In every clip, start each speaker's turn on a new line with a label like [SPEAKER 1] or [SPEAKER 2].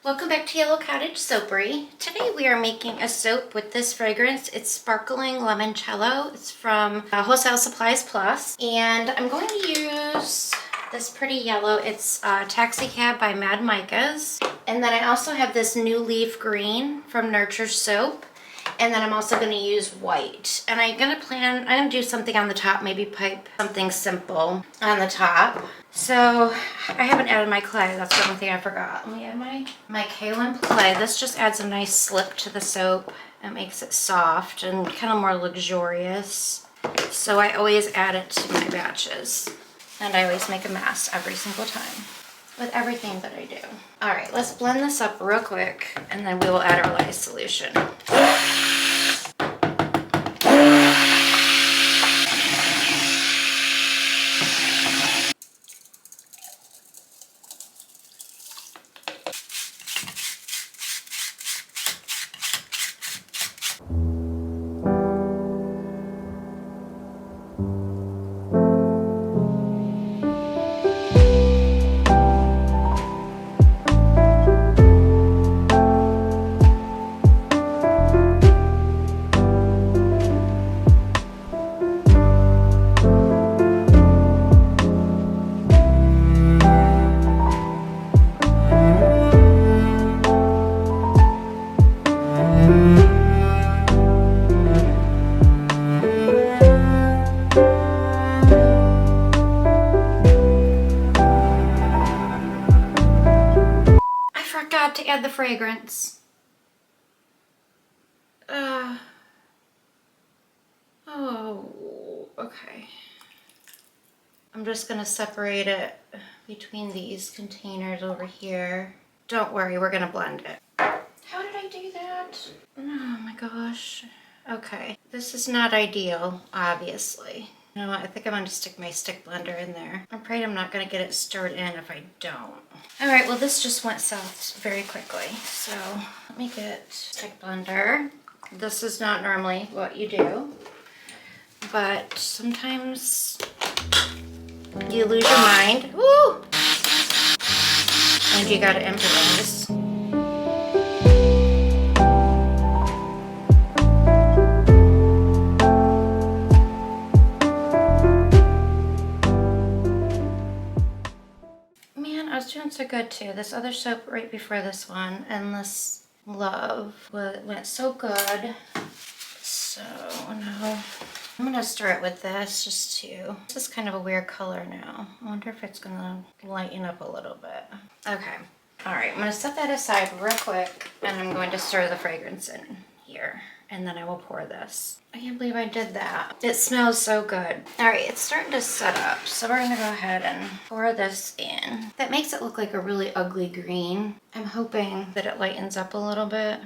[SPEAKER 1] Welcome back to Yellow Cottage Soapery. Today we are making a soap with this fragrance. It's Sparkling Limoncello. It's from Wholesale Supplies Plus. And I'm going to use this pretty yellow. It's Taxi Cab by MadMicas. And then I also have this New Leaf Green from Nurture Soap. And then I'm also going to use white. And I'm going to do something on the top, maybe pipe something simple on the top. So I haven't added my clay. That's the only thing I forgot. Let me add my kaolin clay. This just adds a nice slip to the soap. It makes it soft and kind of more luxurious. So I always add it to my batches. And I always make a mess every single time with everything that I do. All right, let's blend this up real quick and then we will add our lye solution. To add the fragrance. Okay. I'm just gonna separate it between these containers over here. Don't worry, we're gonna blend it. How did I do that? Oh my gosh. Okay, this is not ideal, obviously. You know what? I think I'm going to stick my stick blender in there. I'm afraid I'm not going to get it stirred in if I don't. All right, well this just went south very quickly. So let me get stick blender. This is not normally what you do, but sometimes you lose your mind. Woo! And you got to improvise. Doing so good too. This other soap right before this one, Endless Love, went so good. So now I'm gonna stir it with this this is kind of a weird color now. I wonder if it's gonna lighten up a little bit. Okay, all right, I'm gonna set that aside real quick and I'm going to stir the fragrance in here. And then I will pour this. I can't believe I did that. It smells so good. All right, it's starting to set up. So we're gonna go ahead and pour this in. That makes it look like a really ugly green. I'm hoping that it lightens up a little bit.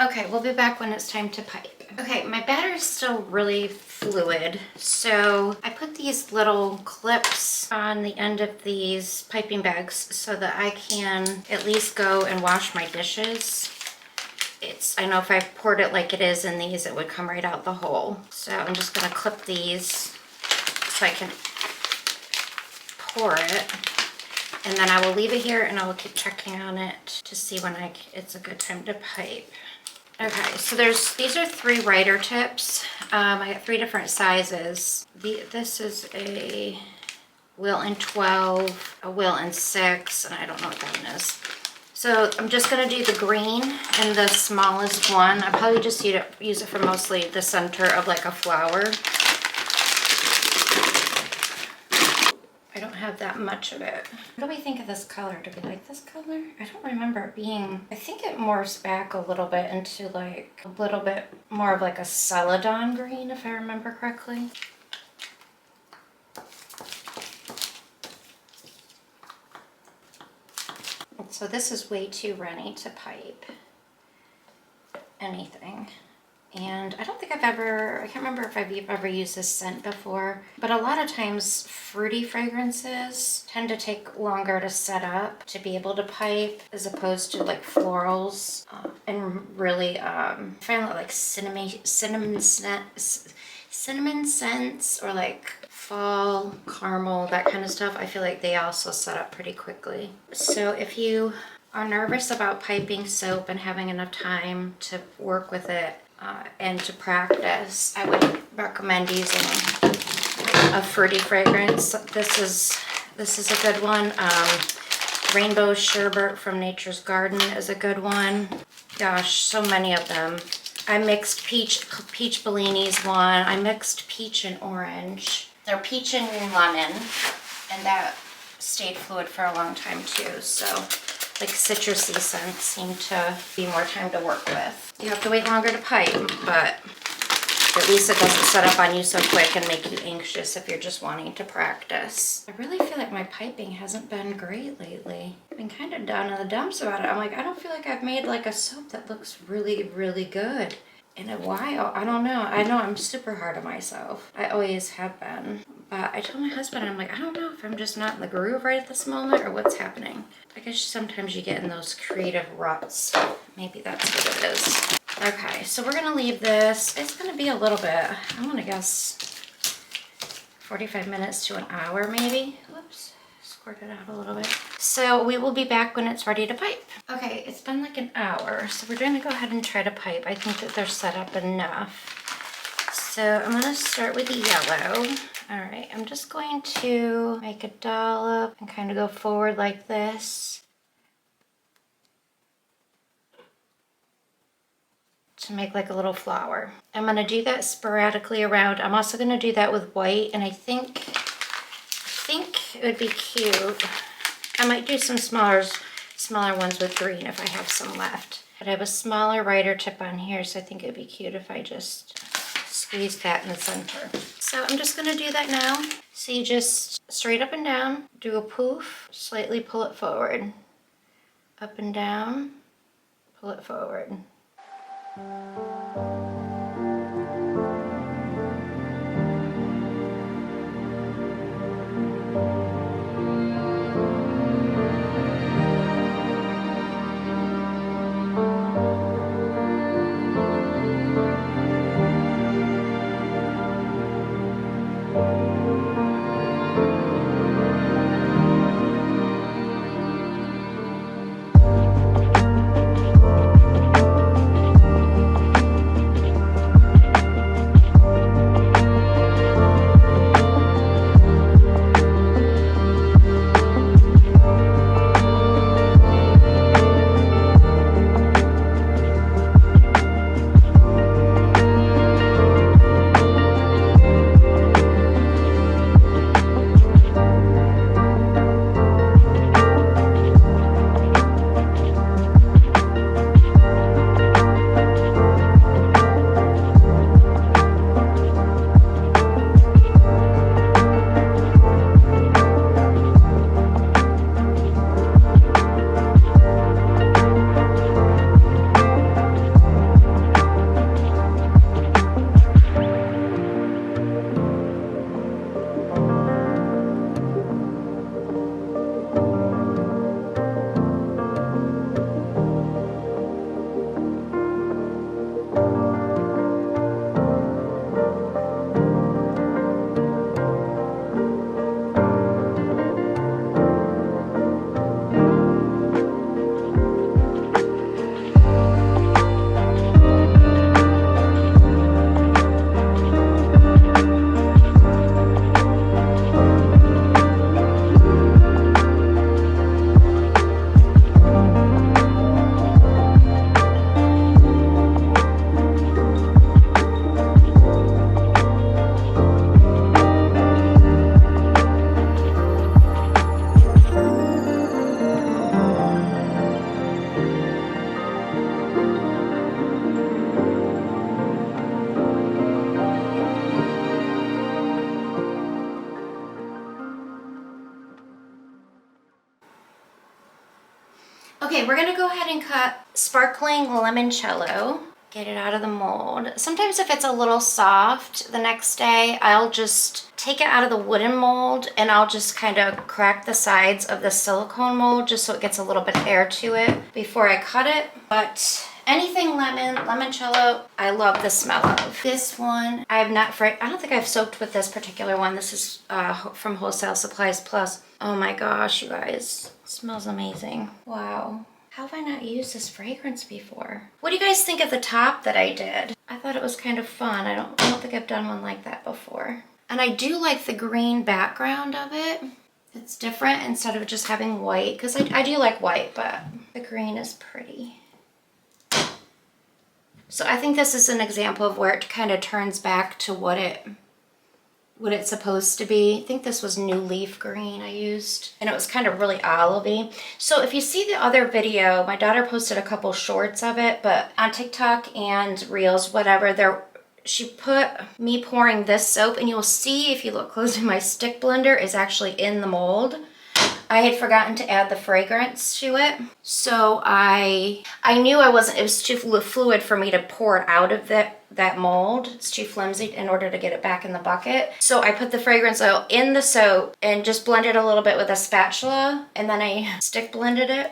[SPEAKER 1] Okay, we'll be back when it's time to pipe. Okay, my batter is still really fluid, so I put these little clips on the end of these piping bags so that I can at least go and wash my dishes. I know if I poured it like it is in these, it would come right out the hole. So I'm just gonna clip these so I can pour it. And then I will leave it here and I will keep checking on it to see when it's a good time to pipe. Okay, so these are 3 writer tips. I got 3 different sizes. This is a wheel in 12, a wheel in 6, and I don't know what that one is. So I'm just gonna do the green and the smallest one. I probably just use it for mostly the center of like a flower. I don't have that much of it. What do we think of this color? Do we like this color? I don't remember it being, I think it morphs back a little bit into like a little bit more of like a celadon green, if I remember correctly. So this is way too runny to pipe anything. And I don't think I've ever, I can't remember if I've ever used this scent before, but a lot of times fruity fragrances tend to take longer to set up to be able to pipe as opposed to like florals and really I find that like cinnamon scents or like fall, caramel, that kind of stuff, I feel like they also set up pretty quickly. So if you are nervous about piping soap and having enough time to work with it and to practice, I would recommend using a fruity fragrance. This is a good one. Rainbow Sherbet from Nature's Garden is a good one. Gosh, so many of them. I mixed peach Bellini's one. I mixed peach and orange. They're peach and lemon, and that stayed fluid for a long time too. So like citrusy scents seem to be more time to work with. You have to wait longer to pipe, but at least it doesn't set up on you so quick and make you anxious if you're just wanting to practice. I really feel like my piping hasn't been great lately. I've been kind of down in the dumps about it. I'm like, I don't feel like I've made like a soap that looks really, really good in a while. I don't know. I know I'm super hard on myself. I always have been. But I told my husband, I'm like, I don't know if I'm just not in the groove right at this moment or what's happening. I guess sometimes you get in those creative ruts. Maybe that's what it is. Okay, so we're gonna leave this. It's gonna be a little bit, I'm gonna guess 45 minutes to an hour maybe. Whoops, squirt it out a little bit. So we will be back when it's ready to pipe. Okay, it's been like an hour, so we're gonna go ahead and try to pipe. I think that they're set up enough. So I'm gonna start with the yellow. All right, I'm just going to make a dollop and kind of go forward like this to make like a little flower. I'm gonna do that sporadically around. I'm also gonna do that with white, and I think it would be cute. I might do some smaller ones with green if I have some left. But I have a smaller writer tip on here, so I think it'd be cute if I just squeeze that in the center. So I'm just gonna do that now. So you just straight up and down, do a poof, slightly pull it forward. Up and down, pull it forward. Okay, we're gonna go ahead and cut sparkling limoncello. Get it out of the mold. Sometimes if it's a little soft the next day, I'll just take it out of the wooden mold and I'll just kind of crack the sides of the silicone mold just so it gets a little bit of air to it before I cut it. But anything limoncello, I love the smell of. This one, I don't think I've soaked with this particular one. This is from Wholesale Supplies Plus. Oh my gosh, you guys, it smells amazing. Wow. How have I not used this fragrance before? What do you guys think of the top that I did? I thought it was kind of fun. I don't think I've done one like that before. And I do like the green background of it. It's different instead of just having white, because I do like white, but the green is pretty. So I think this is an example of where it kind of turns back to what it's supposed to be. I think this was New Leaf Green I used, and it was kind of really olivey. So if you see the other video, my daughter posted a couple shorts of it, but on TikTok and Reels, whatever, she put me pouring this soap, and you'll see if you look closely, my stick blender is actually in the mold. I had forgotten to add the fragrance to it. So I knew it was too fluid for me to pour it out of that mold. It's too flimsy in order to get it back in the bucket. So I put the fragrance oil in the soap and just blended a little bit with a spatula, and then I stick blended it.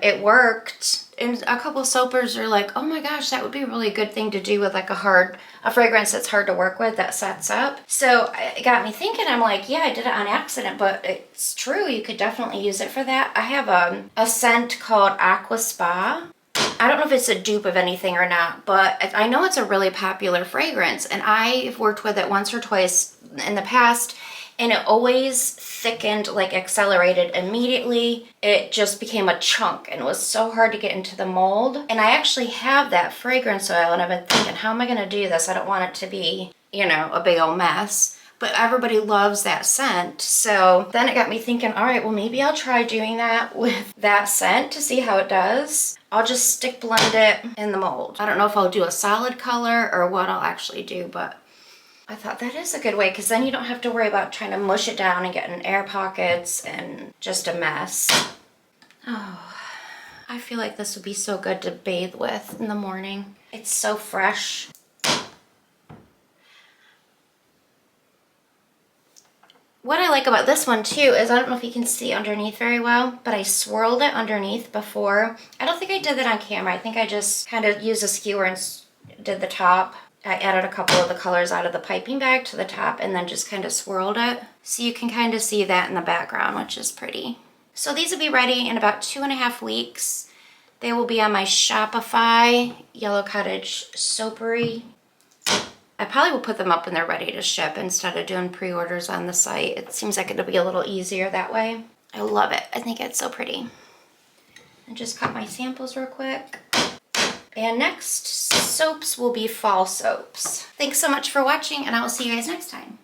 [SPEAKER 1] It worked. And a couple soapers are like, oh my gosh, that would be a really good thing to do with like a fragrance that's hard to work with that sets up. So it got me thinking, I'm like, yeah, I did it on accident, but it's true. You could definitely use it for that. I have a scent called Aqua Spa. I don't know if it's a dupe of anything or not, but I know it's a really popular fragrance, and I've worked with it once or twice in the past, and it always thickened, like accelerated immediately. It just became a chunk and it was so hard to get into the mold. And I actually have that fragrance oil, and I've been thinking, how am I gonna do this? I don't want it to be, a big old mess. But everybody loves that scent. So then it got me thinking, all right, well, maybe I'll try doing that with that scent to see how it does. I'll just stick blend it in the mold. I don't know if I'll do a solid color or what I'll actually do, but I thought that is a good way, because then you don't have to worry about trying to mush it down and get in air pockets and just a mess. Oh, I feel like this would be so good to bathe with in the morning. It's so fresh. What I like about this one too is, I don't know if you can see underneath very well, but I swirled it underneath before. I don't think I did that on camera. I think I just kind of used a skewer and did the top. I added a couple of the colors out of the piping bag to the top and then just kind of swirled it. So you can kind of see that in the background, which is pretty. So these will be ready in about 2.5 weeks. They will be on my Shopify Yellow Cottage Soapery. I probably will put them up when they're ready to ship instead of doing pre-orders on the site. It seems like it'll be a little easier that way. I love it. I think it's so pretty. And just cut my samples real quick. And next, soaps will be fall soaps. Thanks so much for watching, and I will see you guys next time.